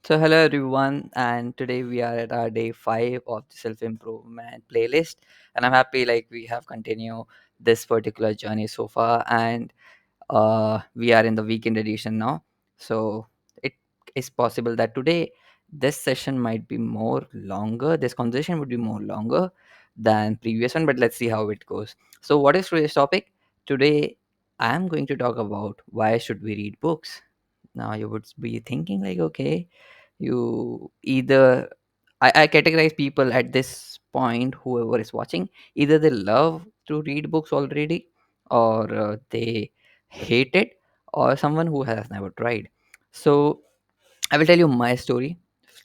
So, hello everyone, and today we are at our day 5 of the self improvement playlist. And I'm happy we have continued this particular journey so far, and we are in the weekend edition now. So, it is possible that today this session might be more longer, this conversation would be more longer than previous one, but let's see how it goes. So, what is today's topic? Today, I am going to talk about why should we read books. Now you would be thinking okay, you either I categorize people at this point, whoever is watching, either they love to read books already, or they hate it, or someone who has never tried. So I will tell you my story.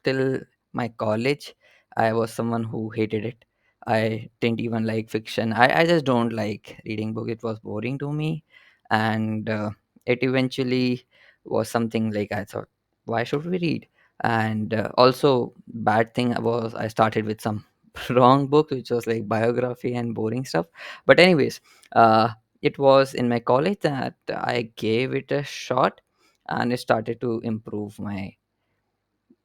Till my college, I was someone who hated it. I didn't even like fiction. I just don't like reading book. It was boring to me, and it eventually was something like I thought, why should we read? And also, bad thing was I started with some wrong book, which was like biography and boring stuff. But anyways, uh, it was in my college that I gave it a shot, and it started to improve my,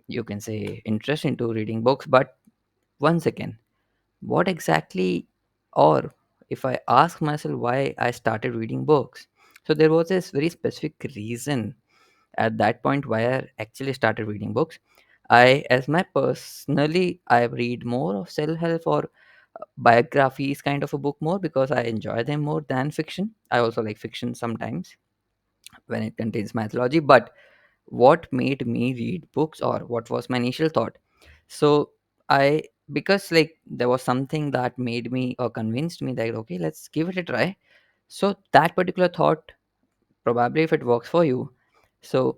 you can say, interest into reading books. But once again, what exactly, or if I ask myself why I started reading books, so there was this very specific reason at that point why I actually started reading books. I, as my personally, I read more of self-help or biographies kind of a book more because I enjoy them more than fiction. I also like fiction sometimes when it contains mythology. But what made me read books, or what was my initial thought? So I, because there was something that made me or convinced me that okay, let's give it a try. So that particular thought, probably if it works for you, so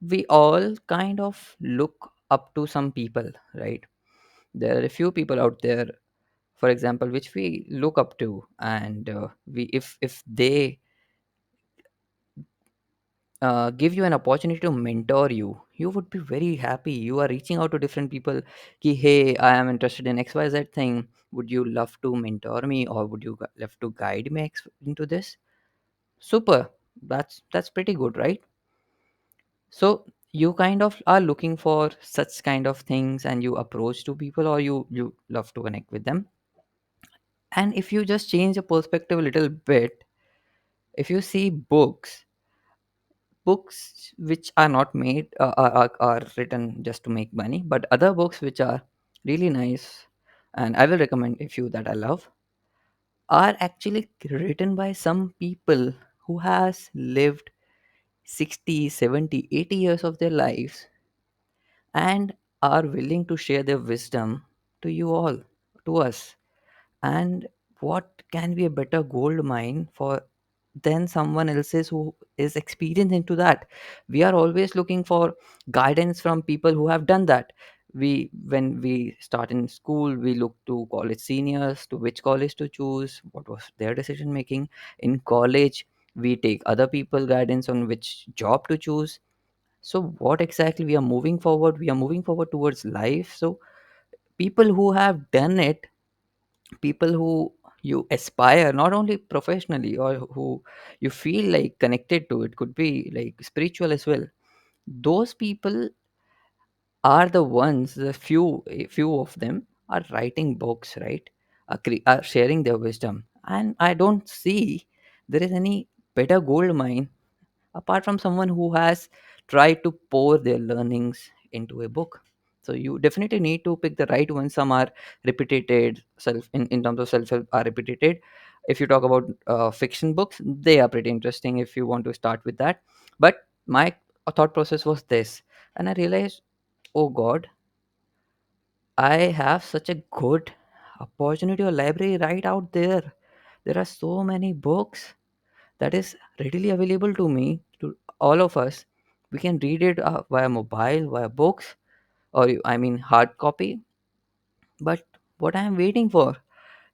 we all kind of look up to some people, right? There are a few people out there, for example, which we look up to, and we if they give you an opportunity to mentor you, you would be very happy. You are reaching out to different people ki, hey, I am interested in xyz thing, would you love to mentor me, or would you love to guide me into this? Super. That's pretty good, right? So you kind of are looking for such kind of things, and you approach to people, or you love to connect with them. And if you just change the perspective a little bit, if you see books which are not made are written just to make money, but other books which are really nice, and I will recommend a few that I love, are actually written by some people who has lived 60, 70, 80 years of their lives, and are willing to share their wisdom to you all, to us. And what can be a better gold mine for than someone else's who is experienced into that? We are always looking for guidance from people who have done that. We, when we start in school, we look to college seniors, to which college to choose, what was their decision making. In college, we take other people guidance on which job to choose. So what exactly we are moving forward, we are moving forward towards life. So people who have done it, people who you aspire, not only professionally, or who you feel like connected to, it could be like spiritual as well, those people are the ones, the few, a few of them are writing books, right? Are sharing their wisdom, and I don't see there is any better gold mine apart from someone who has tried to pour their learnings into a book. So you definitely need to pick the right one. Some are repeated, in terms of self-help are repeated. If you talk about fiction books, they are pretty interesting if you want to start with that. But my thought process was this, and I realized, oh god, I have such a good opportunity or library right out there. There are so many books that is readily available to me, to all of us. We can read it via mobile, via books, or I mean hard copy. But what I am waiting for,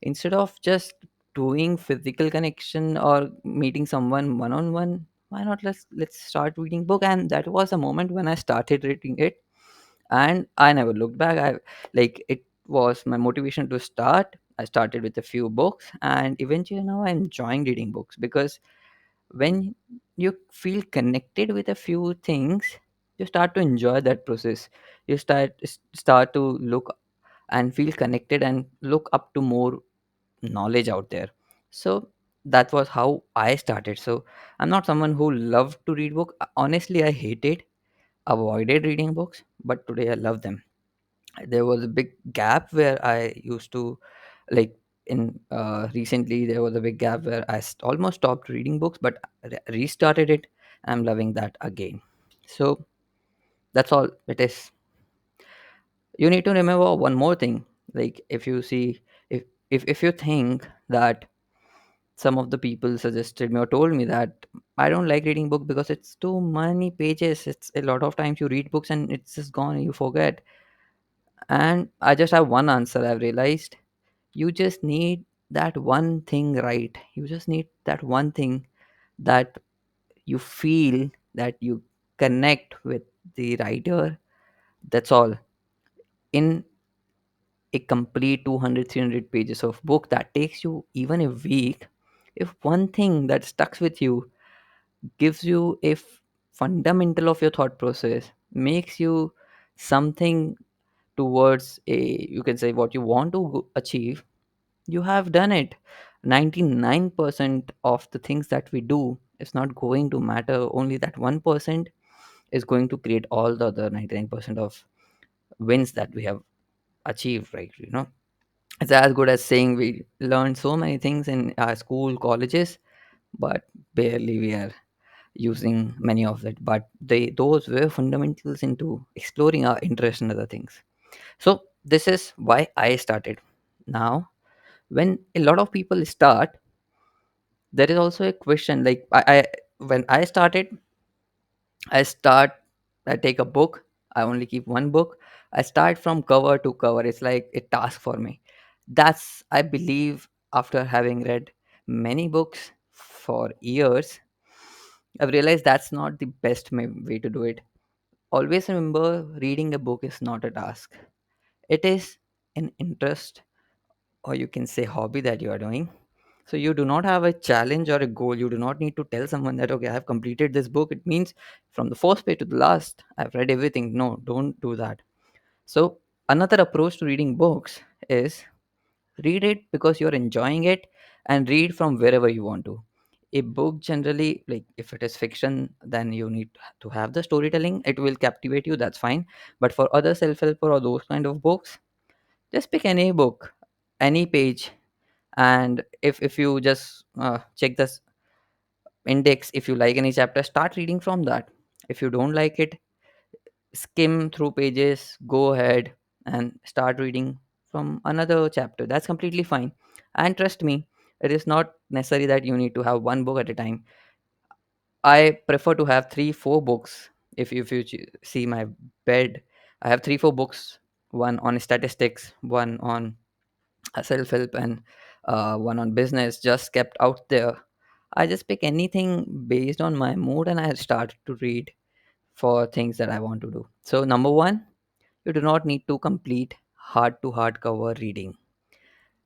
instead of just doing physical connection or meeting someone one on one, why not let's start reading book? And that was a moment when I started reading it, and I never looked back. I, like, it was my motivation to start. I started with a few books, and eventually now I'm enjoying reading books, because when you feel connected with a few things, you start to enjoy that process. You start to look and feel connected and look up to more knowledge out there. So that was how I started. So I'm not someone who loved to read book. Honestly, I hated, avoided reading books, but today I love them. There was a big gap where I used to, like, in recently there was a big gap where I almost stopped reading books, but restarted it. I'm loving that again. So that's all it is. You need to remember one more thing. Like, if you see, if you think that some of the people suggested me or told me that I don't like reading book because it's too many pages, it's a lot of times you read books and it's just gone and you forget. And I just have one answer. I've realized you just need that one thing right. You just need that one thing that you feel, that you connect with the writer. That's all. In a complete 200, 300 pages of book that takes you even a week, if one thing that stucks with you gives you a fundamental of your thought process, makes you something towards a, you can say, what you want to achieve, you have done it. 99% of the things that we do is not going to matter. Only that 1% is going to create all the other 99% of wins that we have achieved, right? It's as good as saying we learned so many things in our school, colleges, but barely we are using many of it. But those were fundamentals into exploring our interest in other things. So this is why I started. Now, when a lot of people start, there is also a question. Like, I when I started, I start, I take a book, I only keep one book. I start from cover to cover. It's like a task for me. That's, I believe, after having read many books for years, I've realized that's not the best way to do it. Always remember, reading a book is not a task. It is an interest, or you can say hobby, that you are doing. So you do not have a challenge or a goal. You do not need to tell someone that, okay, I have completed this book. It means from the first page to the last, I've read everything. No, don't do that. So another approach to reading books is read it because you're enjoying it, and read from wherever you want to. A book generally, like if it is fiction, then you need to have the storytelling. It will captivate you. That's fine. But for other self-help or those kind of books, just pick any book, any page, and if you just check this index, if you like any chapter, start reading from that. If you don't like it, skim through pages, go ahead and start reading from another chapter. That's completely fine. And trust me, it is not necessary that you need to have one book at a time. I prefer to have 3 4 books. If you see my bed, I have 3 4 books. One on statistics, one on self help, and one on business, just kept out there. I just pick anything based on my mood and I start to read for things that I want to do. So, number one, you do not need to complete hard to hardcover reading.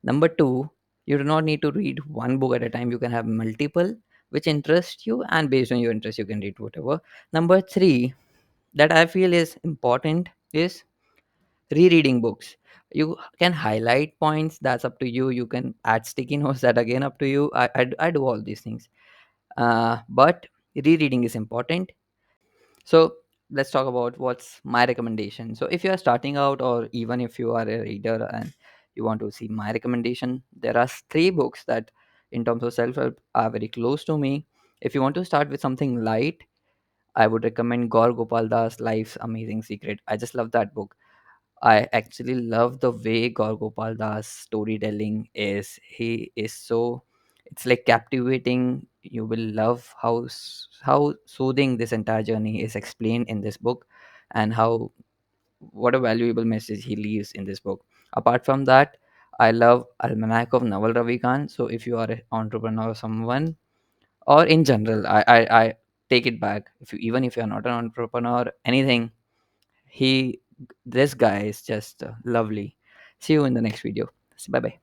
Number two, you do not need to read one book at a time. You can have multiple which interest you, and based on your interest, you can read whatever. Number three, that I feel is important, is rereading books. You can highlight points, that's up to you. You can add sticky notes, that again up to you. I do all these things, but rereading is important. So let's talk about what's my recommendation. So if you are starting out, or even if you are a reader and you want to see my recommendation, there are 3 books that in terms of self-help are very close to me. If you want to start with something light, I would recommend Gaur Gopal Das Life's Amazing Secret. I just love that book. I actually love the way Gaur Gopal Das storytelling is. He is so, it's like captivating. You will love how soothing this entire journey is explained in this book, and how, what a valuable message he leaves in this book. Apart from that, I love Almanac of Naval Ravikant. So if you are an entrepreneur or someone, or in general, I take it back. If you, even if you're not an entrepreneur, anything, he, this guy is just lovely. See you in the next video. Bye bye.